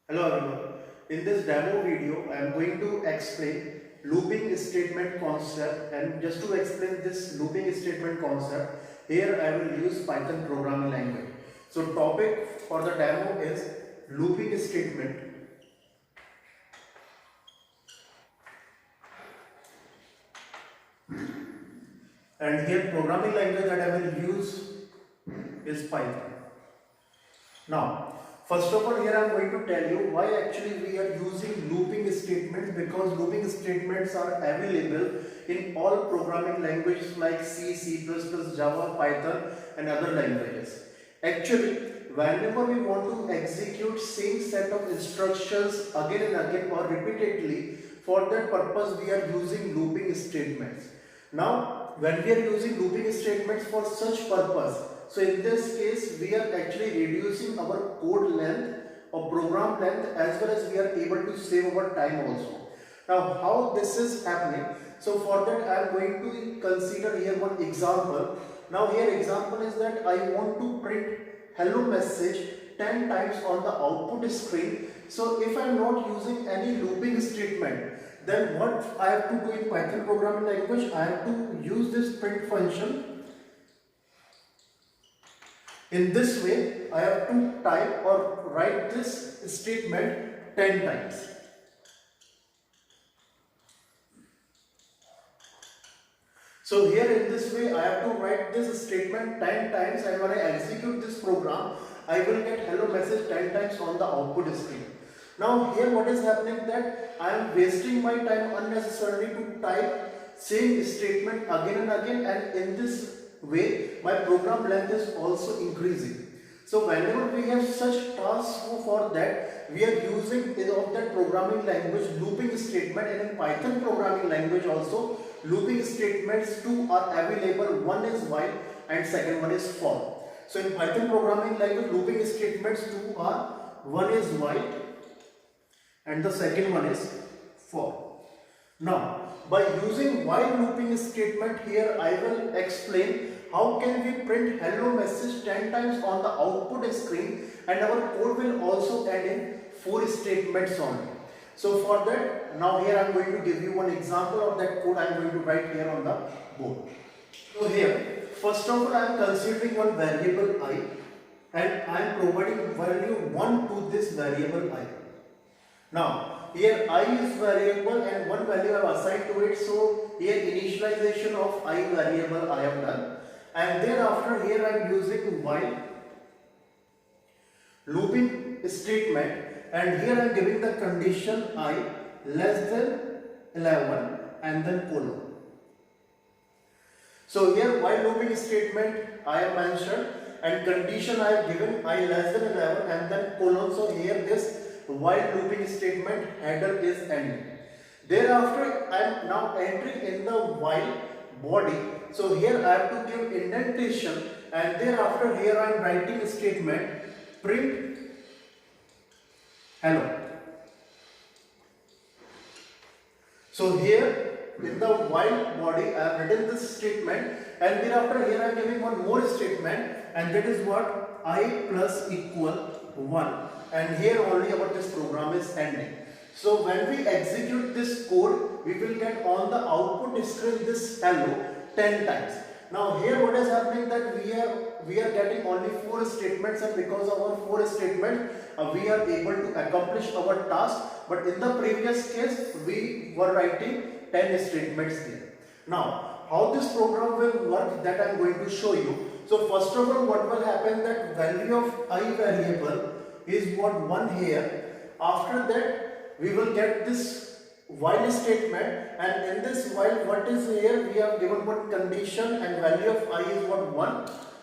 Hello everyone. In this demo video, I am going to explain looping statement concept, and just to explain this looping statement concept, here I will use Python programming language. So topic for the demo is looping statement, and here programming language that I will use is Python. Now, first of all, here I am going to tell you why actually we are using looping statements, because looping statements are available in all programming languages like C, C++, Java, Python and other languages. Actually, whenever we want to execute same set of instructions again and again or repeatedly, for that purpose we are using looping statements. Now, when we are using looping statements for such purpose, so in this case, we are actually reducing our code length or program length, as well as we are able to save our time also. Now, how this is happening? So for that, I am going to consider here one example. Now here example is that I want to print hello message 10 times on the output screen. So if I am not using any looping statement, then what I have to do in Python programming language, I have to use this print function. In this way, I have to type or write this statement 10 times. So here in this way, I have to write this statement 10 times, and when I execute this program, I will get hello message 10 times on the output screen. Now here what is happening, that I am wasting my time unnecessarily to type same statement again and again, and in this way my program length is also increasing. So whenever we have such tasks, for that we are using of that programming language looping statement, and in Python programming language also looping statements two are available. One is while and second one is for. So in Python programming language looping statements two are, one is while and the second one is for. Now, by using while looping statement, here I will explain how can we print hello message 10 times on the output screen, and our code will also add in 4 statements only. So for that, now here I am going to give you one example of that code I am going to write here on the board. So here, first of all, I am considering one variable I, and I am providing value 1 to this variable I. Now, here I is variable and one value I have assigned to it, so here initialization of I variable I have done, and thereafter here I am using while looping statement, and here I am giving the condition I less than 11 and then colon. So here while looping statement I have mentioned, and condition I have given I less than 11 and then colon. So here this while looping statement header is ending. Thereafter I am now entering in the while body. So here I have to give indentation, and thereafter here I am writing a statement print hello. So here in the while body I have written this statement, and thereafter here I am giving one more statement, and that is what I plus equal 1, and here only our this program is ending. So when we execute this code, we will get on the output screen this hello 10 times. Now here what is happening, that we are getting only 4 statements, and because of our 4 statements we are able to accomplish our task, but in the previous case we were writing 10 statements there. Now how this program will work, that I am going to show you. So first of all, what will happen, that value of I variable is what 1 here. After that we will get this while statement, and in this while what is here, we have given one condition, and value of I is what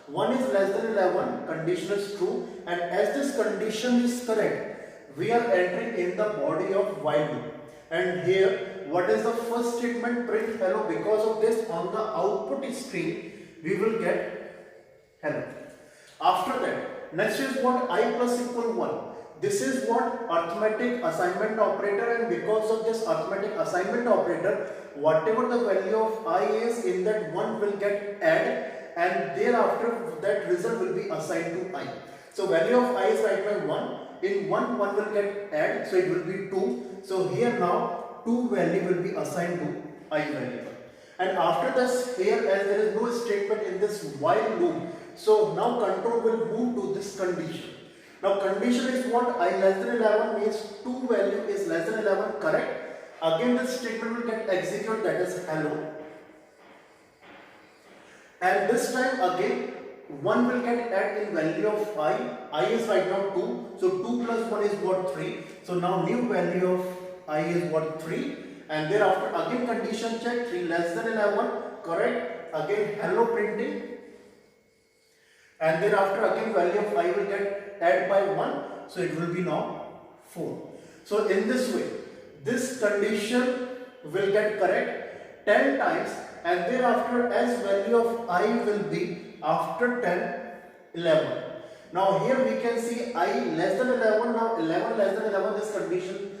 1 is less than 11, condition is true, and as this condition is correct, we are entering in the body of while loop. And here what is the first statement, print hello. Because of this on the output screen we will get hello. After that, next is what I plus equal 1. This is what arithmetic assignment operator, and because of this arithmetic assignment operator, whatever the value of I is, in that 1 will get added, and thereafter that result will be assigned to I. So value of I is right now 1, in 1 will get add, so it will be 2. So here now 2 value will be assigned to I variable. And after this, here as there is no statement in this while loop, so now control will move to this condition. Now condition is what? I less than 11 means 2 value is less than 11, correct? Again this statement will get executed, that is hello. And this time again 1 will get added in value of I is right now 2, so 2 plus 1 is what? 3. So now new value of I is what? 3. And thereafter again condition check, 3 less than 11, correct? Again hello printing. And thereafter again value of I will get added by 1, so it will be now 4. So in this way, this condition will get correct 10 times, and thereafter as value of I will be after 10, 11. Now here we can see I less than 11, now 11 less than 11, this condition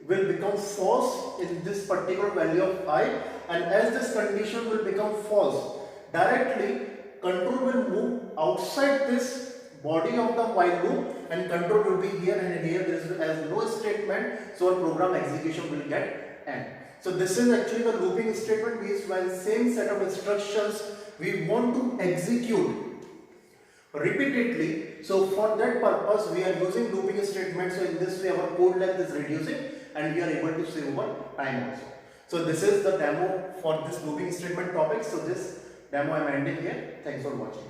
will become false in this particular value of I, and as this condition will become false, directly control will move outside this body of the while loop, and control will be here, and here there is as no statement, so our program execution will get end. So this is actually the looping statement, means while same set of instructions we want to execute repeatedly. So for that purpose we are using looping statement. So in this way our code length is reducing and we are able to save our time also. So this is the demo for this looping statement topic. So this demo I am ending here. Thanks for watching.